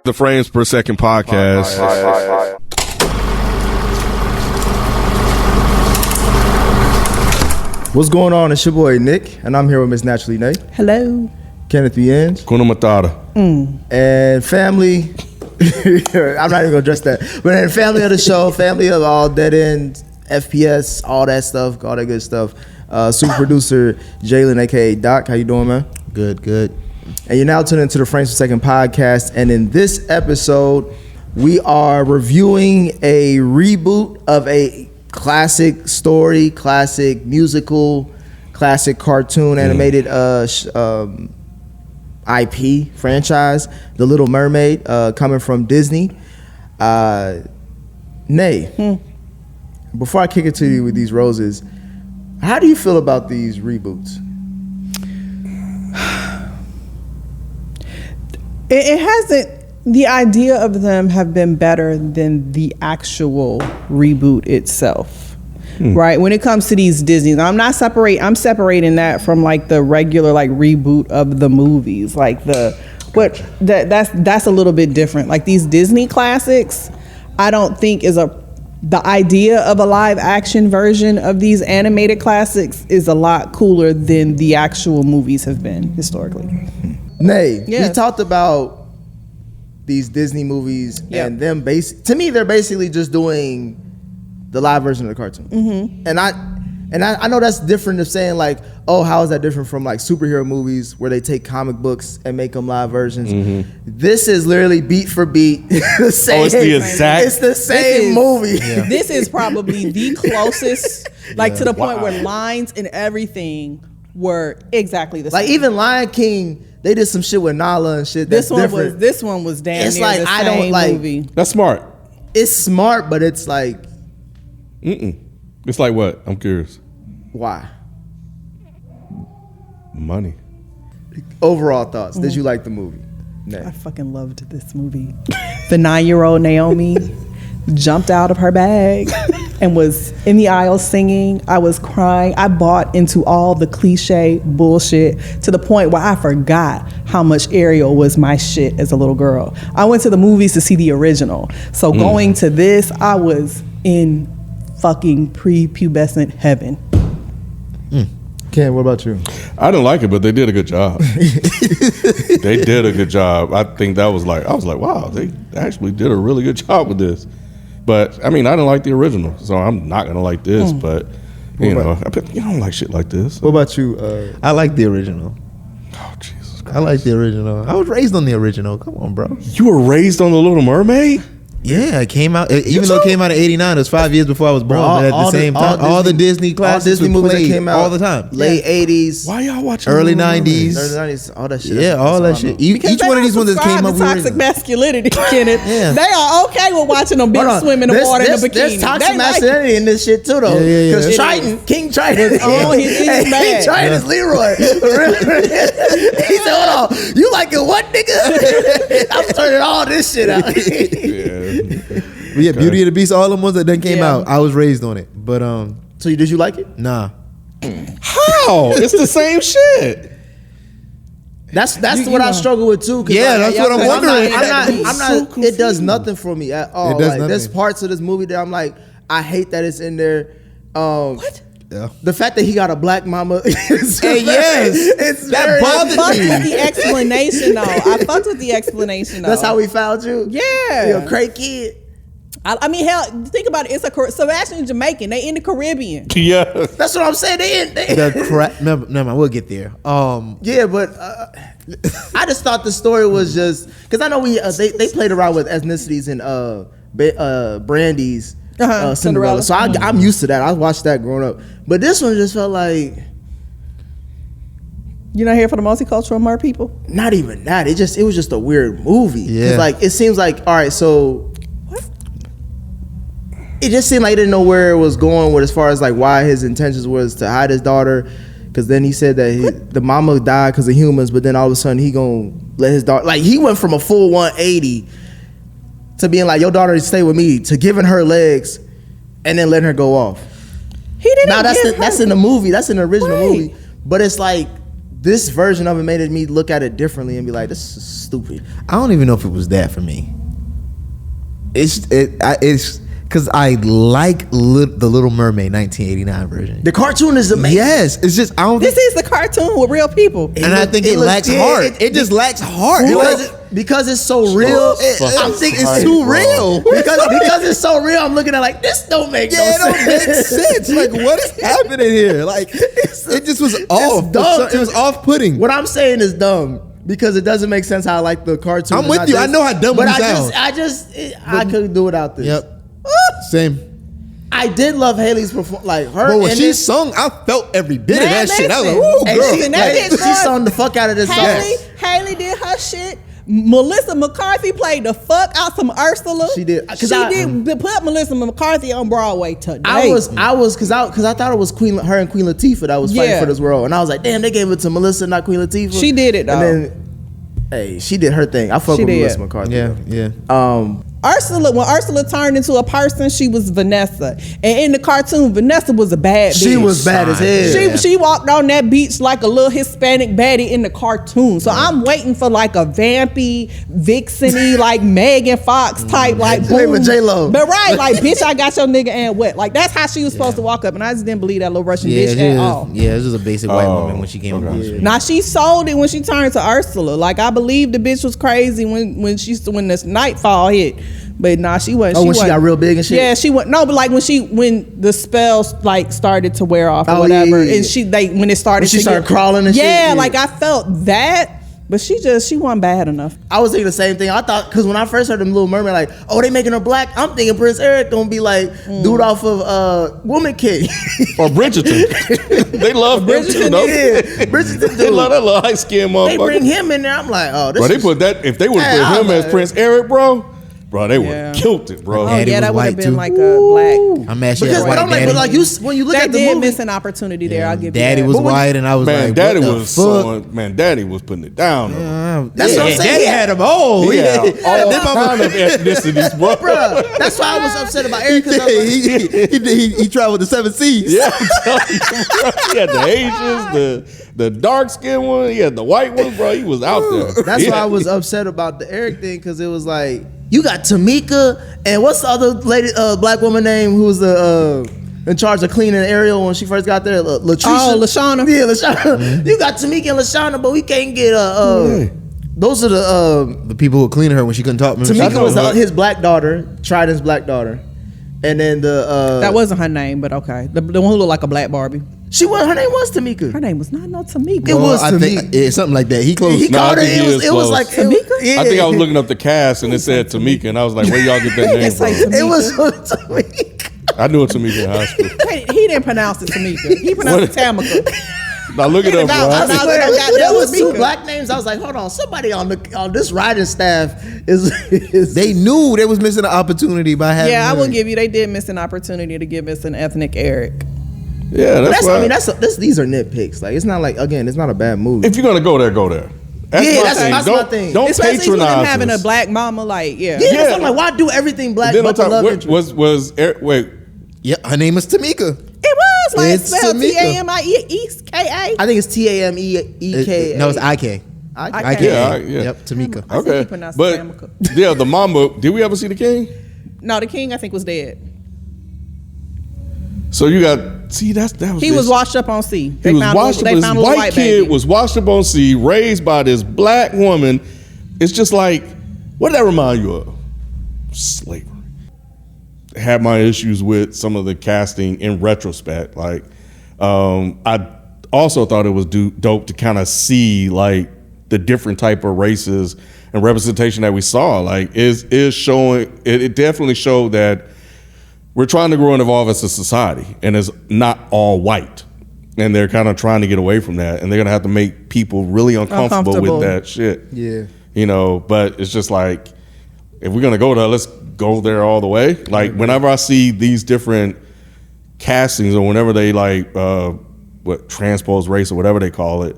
The Frames Per Second podcast. What's going on? It's your boy Nick, and I'm here with Miss Naturally Nate. Hello. Kenneth Vienge. Kuna Matata. And family. I'm not even gonna address that. But then family of the show, family of all Dead End, FPS, all that stuff, all that good stuff. Super producer Jalen, aka Doc. How you doing, man? Good. And you're now tuned into the Frames Per Second podcast. And in this episode, we are reviewing a reboot of a classic story, classic musical, classic cartoon animated IP franchise, The Little Mermaid, coming from Disney. Nay, before I kick it to you with these roses, how do you feel about these reboots? It hasn't. The idea of them have been better than the actual reboot itself, right? When it comes to these Disney, I'm separating that from like the regular like reboot of the movies, like that's a little bit different. Like these Disney classics, I don't think the idea of a live action version of these animated classics is a lot cooler than the actual movies have been historically. Nay, Yes. we talked about these Disney movies and them to me they're basically just doing the live version of the cartoon. And I know that's different than saying like, oh, how is that different from like superhero movies where they take comic books and make them live versions? This is literally beat for beat the same. It's the same movie. Yeah. This is probably the closest, like to the point where lines and everything were exactly the same. Like even Lion King, they did some shit with Nala and shit. This one was damn it's near like, the I same don't like movie. That's smart. It's smart, but it's like, It's like what? I'm curious. why? Money. Overall thoughts. Did you like the movie? I fucking loved this movie. The 9-year-old Naomi jumped out of her bag and was in the aisle singing. I was crying. I bought into all the cliche bullshit to the point where I forgot how much Ariel was my shit as a little girl. I went to the movies to see the original. So going to this, I was in fucking prepubescent heaven. Ken, what about you? I didn't like it, but they did a good job. They did a good job. I think I was like, wow, they actually did a really good job with this. But I mean, I didn't like the original, so I'm not gonna like this. But you don't like shit like this. What about you? I like the original. Oh Jesus Christ! I like the original. I was raised on the original. Come on, bro. You were raised on The Little Mermaid? Yeah, it came out. Even though it came out in '89, it was 5 years before I was born. But at the same time, all the Disney classics, Disney movies that played came out all the time. Late '80s, Why y'all watching Early The Little Mermaid? 90s. early '90s, all that shit. Yeah, all that shit. Each one of these ones that came up, toxic masculinity, Kenneth. Yeah. They are okay with watching them bitches swim in the water in a bikini. There's toxic They like masculinity in this shit too, though. Yeah. Because Triton, King Triton, he's mad. Triton is Leroy. He said, "Hold on, you like it what, nigga? I'm turning all this shit out." Yeah, Beauty and the Beast, all them ones that then came out. I was raised on it, but So did you like it? nah. How? It's the same shit. That's what I struggle with too. Yeah, that's what I'm wondering. I'm not. It does nothing for me at all. It does like, nothing. there's parts of this movie that I'm like, I hate that it's in there. What? Yeah. The fact that he got a black mama. Yes, That bothered Fucked me. with the explanation though. I fucked with the explanation though. That's how we found you. Yeah. You're a great kid. I mean, hell, think about it. It's Sebastian Jamaican. They in the Caribbean. Yeah. That's what I'm saying. They The crap. Never mind. We'll get there. Yeah, but I just thought the story was just because I know they played around with ethnicities in Brandy's Cinderella. So I'm used to that. I watched that growing up, but this one just felt like You're not here for the multicultural mer people? not even that. It was just a weird movie. 'Cause, Yeah. like it seems like all right. So it just seemed like he didn't know where it was going with as far as like why his intentions was to hide his daughter. Because then he said that the mama died because of humans, but then all of a sudden he gonna let his daughter, like he went from a full 180 to being like, your daughter stay with me, to giving her legs and then letting her go off. He didn't. Now that's in the movie, that's in the original movie. But it's like this version of it made me look at it differently and be like, this is stupid. I don't even know if it was that for me. It's because I like the Little Mermaid 1989 version. The cartoon is amazing. Yes, it's just I don't. This is the cartoon with real people. And I think it lacks heart. It just lacks heart. Because it's so real. I'm thinking it's too real. Because it's so real, I'm looking at like, this don't make no sense. It don't make sense. Like, what is happening here? Like, it just was off. Dumb. It was off-putting. What I'm saying is dumb because it doesn't make sense how I like the cartoon. I'm with you. I know how dumb you sound. I couldn't do without this. Yep. Same. I did love Haley's performance, like her. But when she sung, I felt every bit of that shit. I was like, ooh, girl. She sung the fuck out of this song. Haley did her shit. Melissa McCarthy played the fuck out some Ursula. She did. She did put Melissa McCarthy on Broadway today. I was because I thought it was her and Queen Latifah that was fighting for this role, and I was like, damn, they gave it to Melissa, not Queen Latifah. She did it though. And then, hey, she did her thing. I fuck with Melissa McCarthy. Yeah. When Ursula turned into a person, she was Vanessa. And in the cartoon, Vanessa was a bad bitch. She was bad as hell. She walked on that beach like a little Hispanic baddie in the cartoon. So I'm waiting for like a vampy, vixeny, like Megan Fox type, like boom. With J-Lo. But right, like, bitch, I got your nigga and wet. Like, that's how she was supposed to walk up. And I just didn't believe that little Russian bitch at all. Yeah, this was a basic white woman when she came on the street. Now, she sold it when she turned to Ursula. Like, I believe the bitch was crazy when this nightfall hit. But nah, she wasn't. When she got real big and shit. Yeah, she went. No, but like when the spells like started to wear off or whatever, and when it started, she started crawling and shit. Yeah, like I felt that. But she wasn't bad enough. I was thinking the same thing. I thought, because when I first heard them Little Mermaid, like, oh, they making her black. I'm thinking Prince Eric gonna be like dude off of Woman King or Bridgerton. They love Bridgerton. Yeah, Bridgerton. They love that little light skin motherfucker. They bring him in there. I'm like, oh, this. Bro, they put that. If they would have put him as Prince Eric, bro, they would have killed it, bro. Oh, yeah, that would have been like a black. I'm mad. Because I'm like, but like when you look at the movie, they did miss an opportunity there. I'll give you Daddy that. was white, and I was like, Daddy was putting it down. That's what I'm saying. Daddy had them all. Yeah, all kind of ethnicities, bro. That's why I was upset about Eric. He traveled the 7 seas. Yeah, I'm telling you, bro. He had the Asians, the dark skinned one, he had the white one, bro. He was out there. That's why I was upset about the Eric thing, because it was like, you got Tamika, and what's the other lady, black woman name who was in charge of cleaning Ariel when she first got there? Latricia. Oh, Lashana. Yeah, Lashana. You got Tamika and Lashana, but we can't get those are the people who cleaned her when she couldn't talk. Tamika was his black daughter, Trident's black daughter, and then that wasn't her name, but okay, the one who looked like a black Barbie. Her name was Tamika. Her name was not Tamika. It was Tamika. Something like that. He closed. He called her. It was like Tamika. Yeah. I think I was looking up the cast and it said Tamika, and I was like, where y'all get that name from? It was Tamika. I knew it Tamika in high school. He didn't pronounce it Tamika. He pronounced it Tamika. Now look it up, bro. There was two black names. I was like, hold on, somebody on this writing staff is. They knew they was missing an opportunity by having. Yeah, I will give you. They did miss an opportunity to give us an ethnic Eric. Yeah, that's why. I mean, these are nitpicks. Like, it's not like, again, it's not a bad movie. If you're gonna go there, go there. That's my thing. Don't especially patronize them having us. a black mama, like So I'm like, why do everything black? But the love interest? Was Eric, wait? Yeah, her name is Tamika. It was like It's spelled Tamika. Tameka. I think it's Tameka. No, it's IK. Yeah. Yep, Tamika. I think he pronounced but Tamika. yeah, the mama. Did we ever see the king? No, the king I think was dead. So you got that was he was washed up on sea. He was washed up. This white kid was washed up on sea, raised by this black woman. It's just like, what did that remind you of? Slavery. Had my issues with some of the casting in retrospect. Like, I also thought it was dope to kind of see like the different type of races and representation that we saw. Like, is showing. It definitely showed that we're trying to grow and evolve as a society, and it's not all white. And they're kind of trying to get away from that, and they're gonna have to make people really uncomfortable with that shit. Yeah, but it's just like, if we're gonna go there, let's go there all the way. Like, whenever I see these different castings, or whenever they like transpose race or whatever they call it,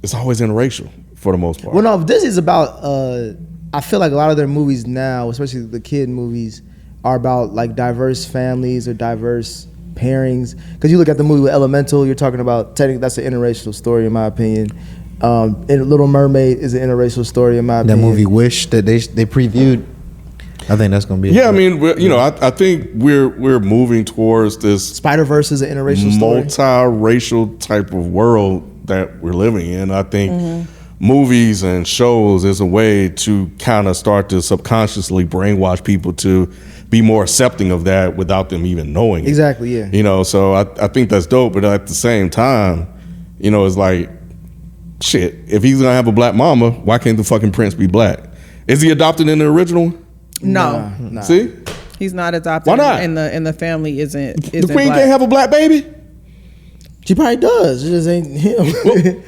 it's always interracial for the most part. Well, no, this is about. I feel like a lot of their movies now, especially the kid movies, are about like diverse families or diverse pairings. Because you look at the movie with Elemental, you're talking about technically that's an interracial story in my opinion. And Little Mermaid is an interracial story in my opinion. That movie Wish that they previewed. I think that's gonna be. Yeah, I mean, I think we're moving towards this Spider-Verse is an interracial story. Multiracial type of world that we're living in. I think movies and shows is a way to kind of start to subconsciously brainwash people to be more accepting of that without them even knowing it. Exactly, yeah. So I think that's dope, but at the same time, it's like, shit, if he's gonna have a black mama, why can't the fucking prince be black? Is he adopted in the original? No. Nah. See? He's not adopted. Why not? And the family isn't The queen black. can't have a black baby? She probably does. It just ain't him.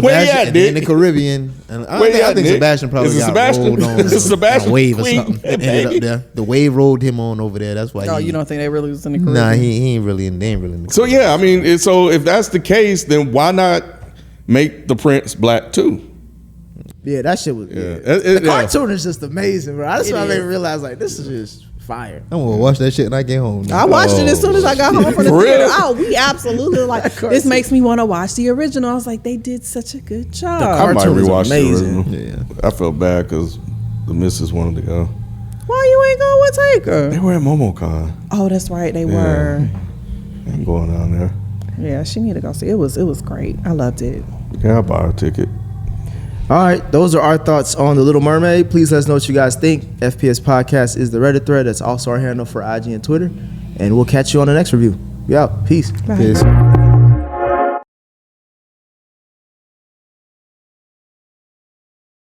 Where he at, in the Nick? Caribbean. And I Where he at, think Nick? Sebastian probably Is it got Sebastian? rolled on Is it Sebastian a wave or Queen something. and Ended baby? up there. The wave rolled him on over there. That's why. Oh, you don't think they really was in the Caribbean? Nah, he ain't really in. They ain't really in the So yeah, I mean, so if that's the case, then why not make the prince black too? Yeah, that shit was. Yeah. The cartoon is just amazing, bro. That's what I made me is. realize. Like, this is just fire. I'm gonna watch that shit when I get home. I watched it as soon as I got home from the For theater. real? Oh, we absolutely like this makes me want to watch the original. I was like, they did such a good job. I might Cartoon is rewatch the amazing. original. Yeah. I felt bad because the missus wanted to go. Why you ain't going with They Taker? were at MomoCon. Oh, that's right, they were. I'm going down there. Yeah, she need to go see. It was great. I loved it. Yeah, I'll buy a ticket. All right, those are our thoughts on The Little Mermaid. Please let us know what you guys think. FPS Podcast is the Reddit thread. That's also our handle for IG and Twitter. And we'll catch you on the next review. We out. Peace. Bye. Peace.